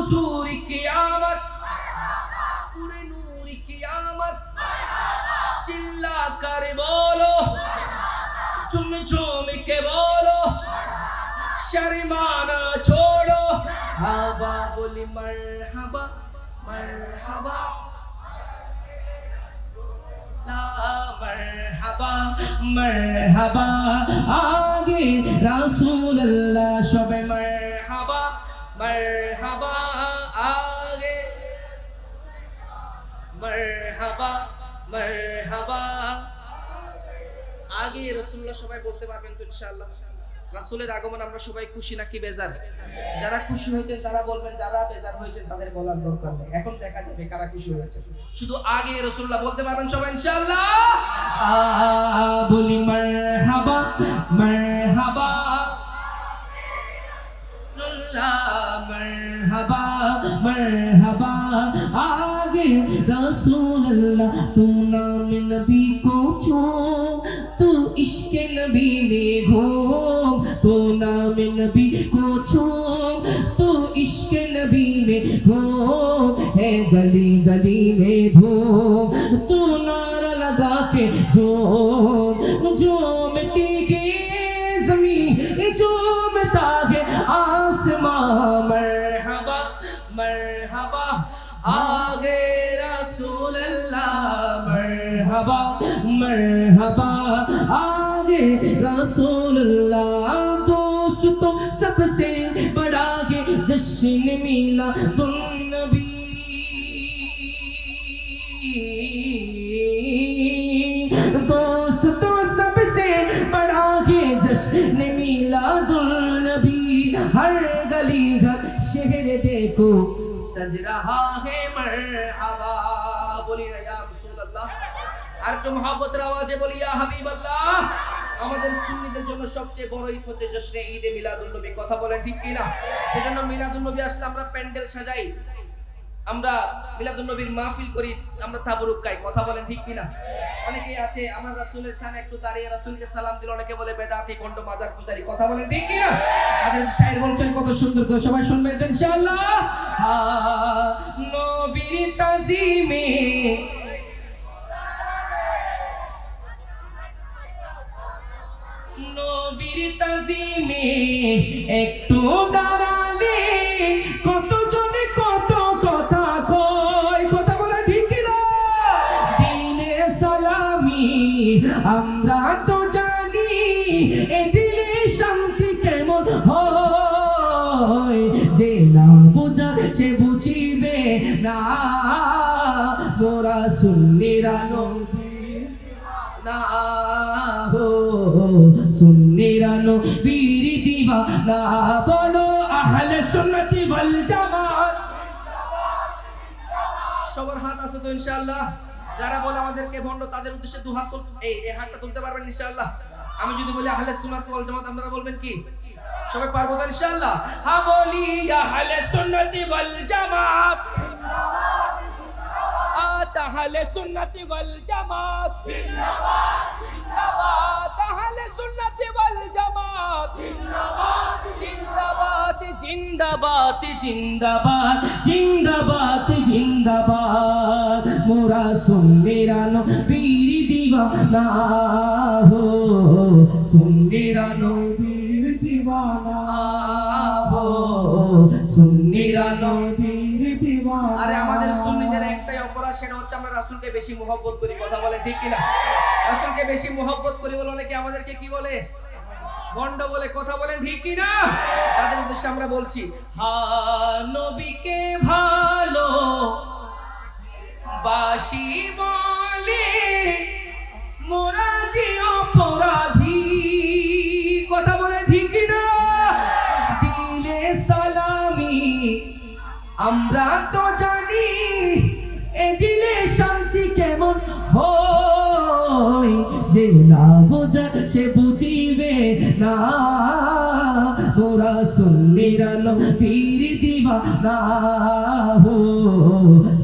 हुजूर की आमद, पूरे नूर की आमद, चिल्ला कर बोलो, झूम झूम के बोलो, शर्माना छोड़ो, हवा बोली मरहबा मरहबा, ला मरहबा मरहबा, आगे रसूल अल्लाह शबे मरहबा मरहबा, आगे मरहबा मरहबा, আগে রাসূলুল্লাহ সবাই বলতে পারবেন তো ইনশাআল্লাহ? রাসূলের আগমন আমরা সবাই খুশি নাকি বেজার? যারা খুশি হয়েছেন তারা বলবেন, যারা বেজার হয়েছেন তাদের বলার দরকার নেই। এখন দেখা যাবে কারা খুশি হয়েছে। শুধু আগে রাসূলুল্লাহ বলতে পারবেন সবাই ইনশাআল্লাহ? বলি মারহাবা মারহাবা, मरहबा मरहबा, आगे रसूल अल्लाह, तू नाम नबी को छो, तू इश्क नबी में घूम, तू नाम नबी को छो, तू इश्क नबी में घूम, है गली गली में धूम, तू नारा लगा के झूम, झूमती के ज़मीन झूमता है आसमां, मरहबा मरहबा, आगे रसूल अल्लाह, मरहबा मरहबा, आगे रसूल अल्लाह, दोस्तों सबसे बड़ा है जश्न मिलादुन नबी, दोस्तों सबसे बड़ा है जश्न मिलादुन नबी, हर गली हर शहर देखो सज रहा है मरहबा, बोलिए या रसूल अल्लाह, আর একটু মহব্বতের আওয়াজে বলি ইয়া হাবিবাল্লাহ। আমাদের সুন্নিদের জন্য সবচেয়ে বড় ঈদ হচ্ছে জশ্নে ঈদে মিলাদুন নবী, কথা বলেন ঠিক কি না? সেজন্য মিলাদুন নবী আসলে আমরা প্যান্ডেল সাজাই, আমরা মিলাদুন নবীর মাহফিল করি, আমরা তাবরুক গাই, কথা বলেন ঠিক কি না? অনেকেই আছে আমরা রাসূলের শানে একটু দাঁড়িয়ে রাসূলকে সালাম দিল, অনেকে বলে বেদাতি কণ্ঠ মাজার পূজারি, কথা বলেন ঠিক কি না? তাদের শায়ের বলছেন কত সুন্দর করে, সবাই শুনবেন ইনশাআল্লাহ। নবীর তাজিমে নবীর তাজিমে একটু দাঁড়ালে কত জনে কত কথা কয়, কথা বলে ঠিক কি না? দিলে সালামি আমরা তো জানি, এ দিলে শান্তি কেমন হয়, যে না বোঝার সে বুঝিবে না, মোরা সুন্নিরা নবীর না হো, সুন্নিরা নবীর দিওয়ানা, বলো আহলে সুন্নাত ওয়াল জামাত। সবার হাত আছে তো ইনশাআল্লাহ? যারা বলে আমাদেরকে ভণ্ড তাদের উদ্দেশ্যে দুই হাত এই হাতটা তুলতে পারবেন ইনশাআল্লাহ? আমি যদি বলি আহলে সুন্নাত ওয়াল জামাত আপনারা বলবেন কি? সবাই পারবো তো ইনশাআল্লাহ? হ্যাঁ বলি আহলে সুন্নাত ওয়াল জামাত, আহলে সুন্নাত ওয়াল জামাত, আহলে সুন্নাত ওয়াল জামাত, জিন্দাবাদ জিন্দাবাদ জিন্দাবাদ জিন্দাবাদ জিন্দাবাদ, মোরা সুন্নিরা নবীর দিওয়ানা হো, সুন্নিরা নবীর দিওয়ানা হো, সুন্নিরা নবীর দিওয়ানা। আরে আমাদের সুন্নিদের একটাই অপরাধ, সেটা হচ্ছে আমরা রাসূলকে বেশি মহব্বত করি, কথা বলে ঠিক কি না? রাসূলকে বেশি মহব্বত করি বলে অনেকে আমাদেরকে কি বলে? ভণ্ড বলে, কথা বলেন ঠিক কি না? তাদের উদ্দেশ্যে আমরা বলছি, নবীকে ভালো বাসি বলে মোরা যে অপরাধী, কথা বলেন ঠিক কি না? দিলে সালামি আমরা তো জানি, এ দিলে শান্তি কেমন হয়, যে না বোঝার সে বুঝিবে না, মোরা সুন্নিরা নবীর দিওয়ানা হো,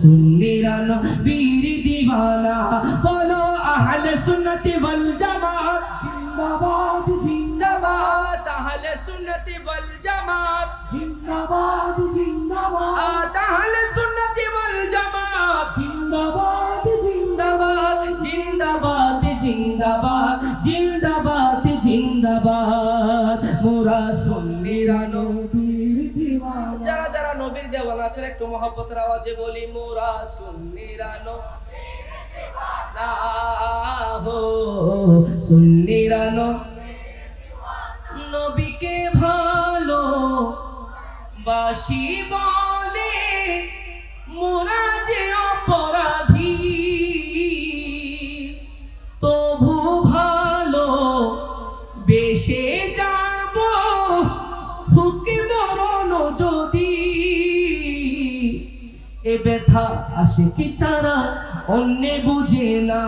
সুন্নিরা নবীর দিওয়ানা, বলো আহলে সুন্নাত ওয়াল জামাত জিন্দাবাদ জিন্দাবাদ, আহলে সুন্নতি ওয়াল জামাত জিন্দাবাদ জিন্দাবাদ আহলে সুন্নতি ওয়াল জামাত জিন্দাবাদ জিন্দাবাদ জিন্দাবাদ জিন্দাবাদ জিন্দাবাদ জিন্দাবাদ মোরা সুন্নিরা নবীর দিওয়ানা যারা যারা নবীর দেওয়ানা আছেন একটু মহব্বতের আওয়াজে বলি মোরা সুন্নিরা হো সুন্নিরা নবীকে ভালো বাসি বলে মোরা যে অপরাধী তবু ভালো বেশে যাব হুকে মরণ যদি এ ব্যথা আসে কি ছাড়া অন্য বুঝে না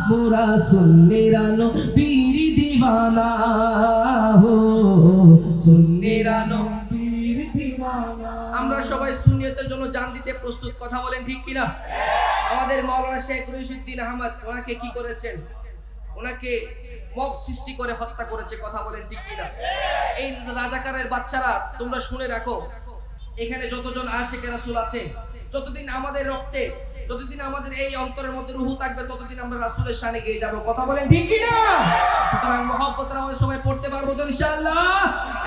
মোরা সুন্নিরা নবীর দিওয়ানা হো সুন্নিরা নবীর দিওয়ানা আমরা সবাই সুন্নিয়তের জন্য জান দিতে প্রস্তুত কথা বলেন ঠিক কিনা আমাদের মাওলানা শেখ রশিদউদ্দিন আহমদ ওনাকে কি করেছেন ওনাকে মব সৃষ্টি করে হত্যা করেছে কথা বলেন ঠিক কিনা এই রাজাকারের বাচ্চারা তোমরা শুনে রাখো এখানে যতজন আশিক রাসূল আছে যতদিন আমাদের রক্তে যতদিন আমাদের এই অন্তরের মধ্যে রূহ থাকবে ততদিন আমরা রাসূলের শানে গিয়ে যাব কথা বলেন ঠিক কি না সুতরাং মহব্বতের আমাদের সবাই পড়তে পারবো তো ইনশাআল্লাহ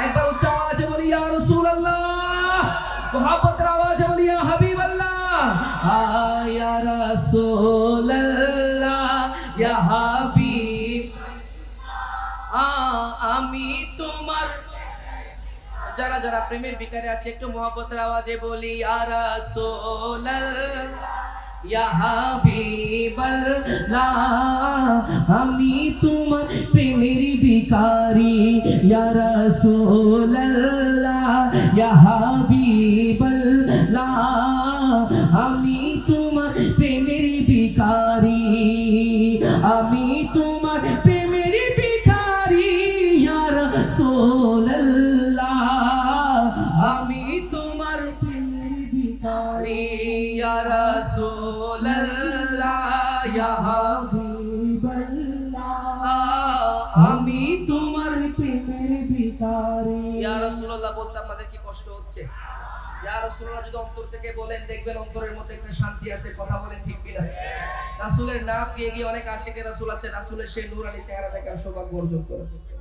একবার উচ্চ আওয়াজে বলি ইয়া রাসূলুল্লাহ মহব্বতের আওয়াজে বলি ইয়া হাবিবাল্লাহ ইয়া রাসূলুল্লাহ ইয়া হাবিব আমি তোমার যারা যারা প্রেমের বিকারে আছে একটু মহব্বতের আওয়াজে বলি ইয়া রাসূলুল্লাহ ইয়া হাবিবাল্লাহ আমি তোমার প্রেমের ভিখারি ইয়া রাসূলুল্লাহ ইয়া হাবিবাল্লাহ আমি তোমার প্রেমের ভিখারি আমি তোমার প্রেমের ভিখারি ইয়া রাসূলুল্লাহ আমি তোমার প্রেমের ভিখারি ইয়া রাসূলুল্লাহ ইয়া হাবিবাল্লাহ আমি তোমার প্রেমের ভিখারি ইয়া রাসূলুল্লাহ বলতে আপনাদের কি কষ্ট হচ্ছে ইয়া রাসূলুল্লাহ যদি অন্তর থেকে বলেন দেখবেন অন্তরের মধ্যে একটা শান্তি আছে কথা বলেন ঠিক কিনা রাসূলের নাম গিয়ে গিয়ে অনেক আশিকের রাসূল আছে রাসূলের সেই নূরানি চেহারা দেখার সৌভাগ্য অর্জন করেছে